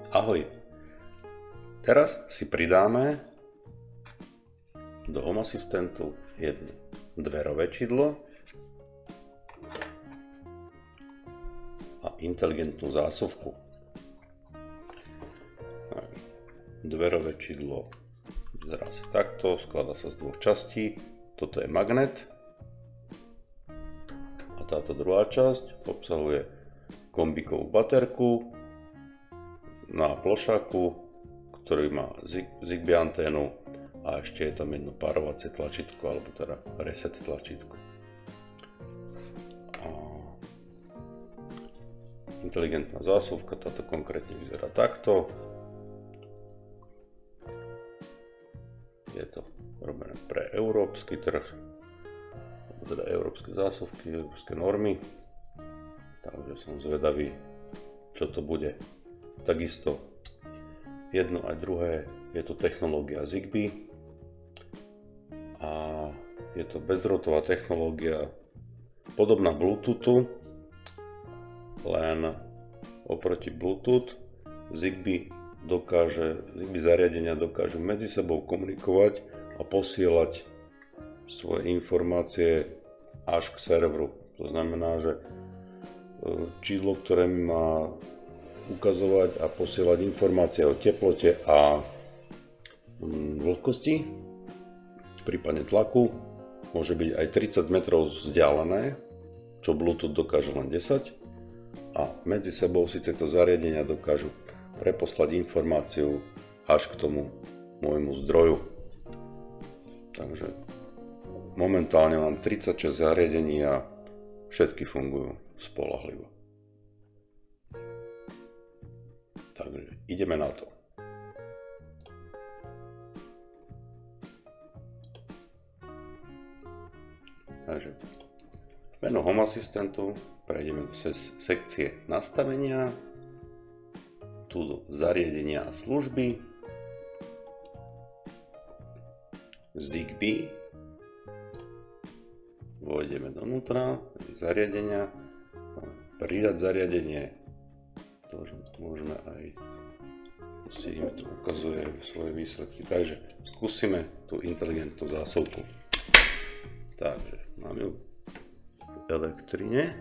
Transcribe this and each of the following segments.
Ahoj, teraz si pridáme do Home Assistantu jedno dverové čidlo a inteligentnú zásuvku. Dverové čidlo vyzerá sa takto, skladá sa z dvoch častí. Toto je magnet a táto druhá časť obsahuje kombikovú baterku na plošáku, ktorý má Zigbee anténu a ešte je tam jedno párovacie tlačítko, alebo teda reset tlačítko. A inteligentná zásuvka, táto konkrétne vyzerá takto. Je to robené pre európsky trh, teda európske zásuvky, európske normy. Takže som zvedavý, čo to bude. Takisto jedno aj druhé je to technológia Zigbee a je to bezdrôtová technológia podobná Bluetoothu, len oproti Bluetooth Zigbee zariadenia dokážu medzi sebou komunikovať a posielať svoje informácie až k serveru. To znamená, že čidlo, ktoré mi má ukazovať a posielať informácie o teplote a vlhkosti, prípadne tlaku, môže byť aj 30 metrov vzdialené, čo Bluetooth dokáže len 10, a medzi sebou si tieto zariadenia dokážu preposlať informáciu až k tomu môjmu zdroju. Takže momentálne mám 36 zariadení a všetky fungujú spoľahlivo. Takže ideme na to. Takže v menu Home Assistantu prejdeme do sekcie nastavenia, tu do zariadenia a služby, Zigbee, vôjdeme donútra, zariadenia, pridať zariadenie. To môžeme aj, im to ukazuje svoje výsledky. Takže skúsime tú inteligentnú zásuvku. Takže mám ju v elektrine.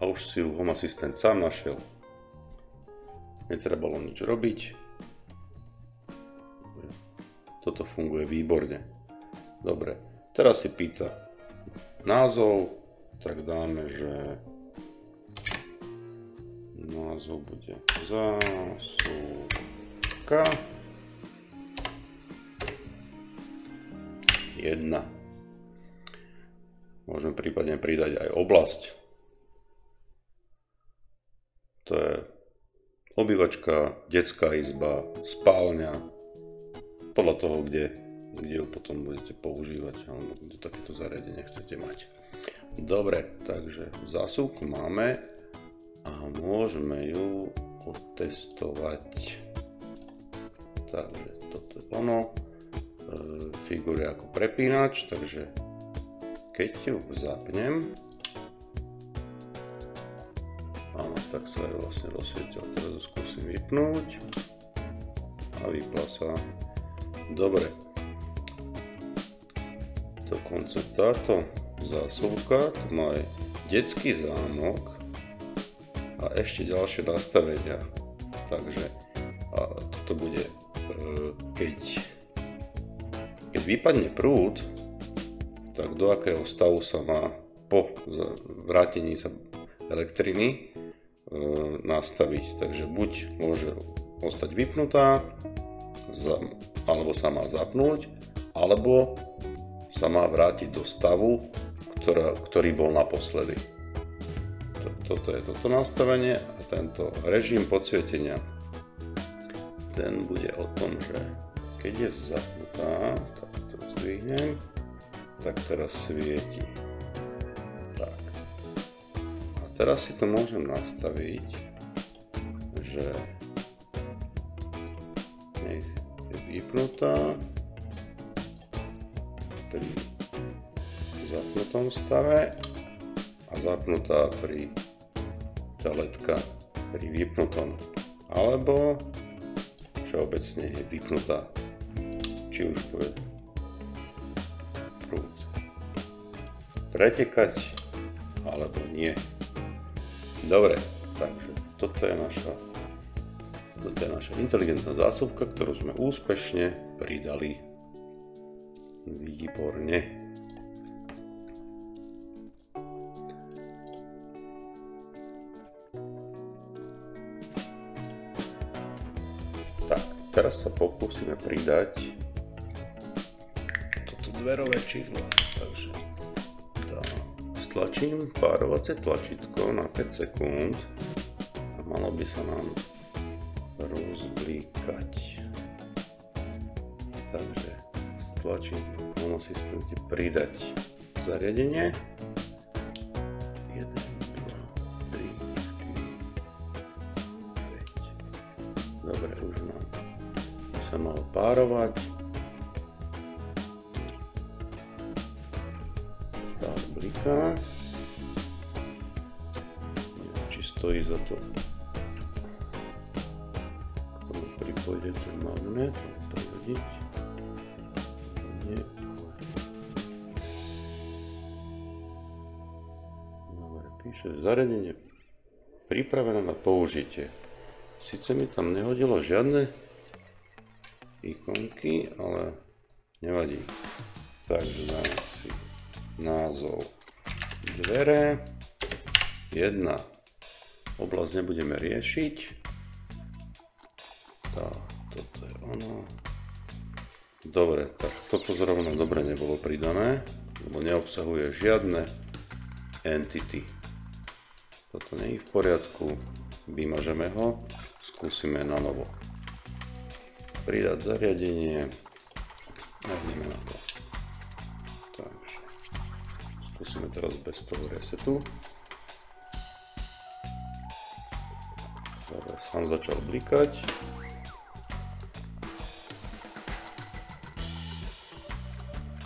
A už si ju Home Assistant sám našiel. Netrebalo nič robiť. Toto funguje výborne. Dobre, teraz si pýta názov. Tak dáme, že názov bude zásuvka 1. Môžeme prípadne pridať aj oblasť. To je obývačka, detská izba, spálňa, podľa toho, kde ju potom budete používať, alebo kde takéto zariadenie chcete mať. Dobre, takže zásuvku máme a môžeme ju otestovať. Takže toto je ono. Figuruje ako prepínač, takže keď ju zapnem, áno, tak sa aj vlastne rozsvietil. Teraz ju skúsim vypnúť a vypla sa. Dobre, dokonca táto zásuvka, tu má aj detský zámok a ešte ďalšie nastavenia. Takže toto bude, keď vypadne prúd, tak do akého stavu sa má po vrátení sa elektriny nastaviť. Takže buď môže ostať vypnutá, alebo sa má zapnúť, alebo sa má vrátiť do stavu, ktorý bol naposledy. Toto je toto nastavenie a tento režim podsvietenia, ten bude o tom, že keď je zapnutá, tak to zdvihnem, tak teraz svieti. Tak. A teraz si to môžem nastaviť, že nech je vypnutá pri zapnutom stave a zapnutá pri tá ledka pri vypnutom, alebo všeobecne je vypnutá, či už bude prúd pretekať, alebo nie. Dobre, takže toto je naša inteligentná zásobka, ktorú sme úspešne pridali. Výborne. Tak, teraz sa pokúsime pridať toto dverové čidlo. Takže stlačím párovacie tlačítko na 5 sekúnd a malo by sa nám rozblíkať. Takže stlačím v asistente pridať zariadenie. 1, 2, 3, 4, 5. Dobre, už nám sa malo párovať. Stále bliká. Neviem, či stojí za to pripojiť ten magnet, privodiť. Nie. Dobre, píše zariadenie pripravené na použitie. Sice mi tam nehodilo žiadne ikonky, ale nevadí. Takže dáme si názov dvere. Jedna oblasť nebudeme riešiť. Tak, toto je ono. Dobre, tak toto zrovna dobre nebolo pridané, lebo neobsahuje žiadne entity. Toto nie je v poriadku, vymažeme ho, skúsime na novo. Pridať zariadenie a ideme na to. Takže skúsime teraz bez toho resetu. Dobre, sám začal blikať.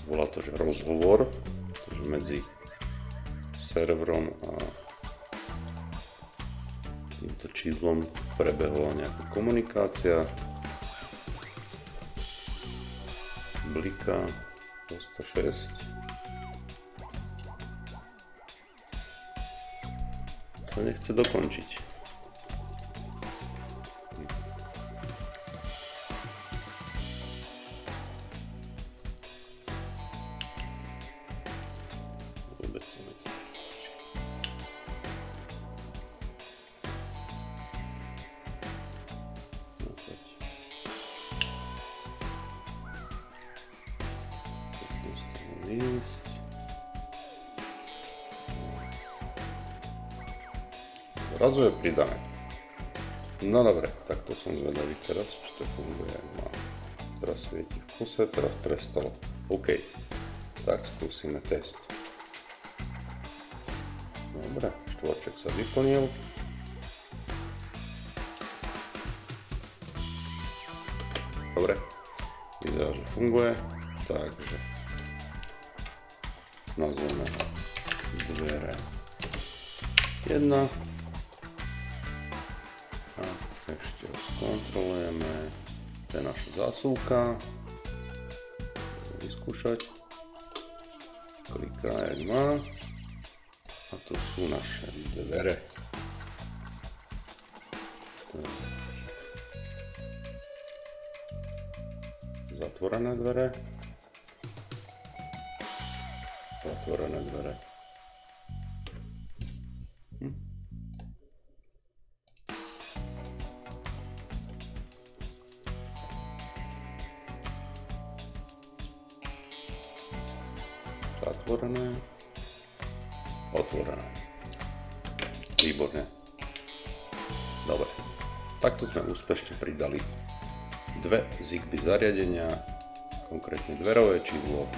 Volá to, že rozhovor, takže medzi serverom a týmto číslom prebehla nejaká komunikácia. Bliká 106. To nechce dokončiť. Zrazu je pridané. No dobre, tak to som zvedavý teraz, či to funguje. Teraz svieti v kuse, teraz prestalo. OK, tak skúsime test. Dobre, štvorček sa vyplnil. Dobre, vyzerá, že funguje, takže nazveme ho dvere 1 a ešte ho skontrolujeme. To je naša zásuvka. Vyskúšať. Kliká, jak má. A tu sú naše dvere. Zatvorené dvere. Zatvorené dvere. Zatvorené. Otvorené. Výborne. Dobre. Takto sme úspešne pridali dve Zigbee zariadenia, konkrétne dverové čidlo,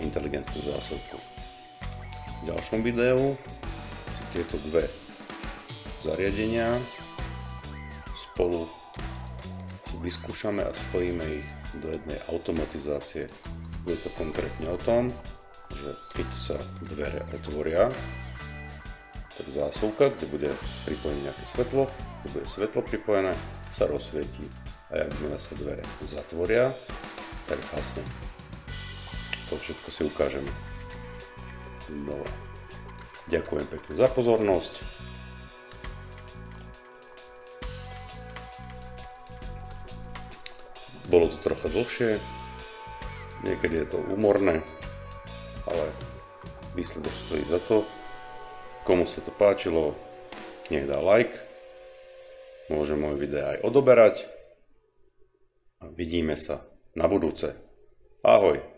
inteligentnú zásuvku. V ďalšom videu si tieto dve zariadenia spolu vyskúšame a spojíme ich do jednej automatizácie. Bude to konkrétne o tom, že keď sa dvere otvoria, tak zásuvka, kde bude pripojené nejaké svetlo, kde bude svetlo pripojené, sa rozsvietí. A jakmile sa dvere zatvoria, tak hasne. To všetko si ukážeme. No. Ďakujem pekne za pozornosť. Bolo to trocha dlhšie, niekedy je to úmorné, ale výsledok stojí za to. Komu sa to páčilo, nech dá like, môže môj video aj odoberať a vidíme sa na budúce. Ahoj!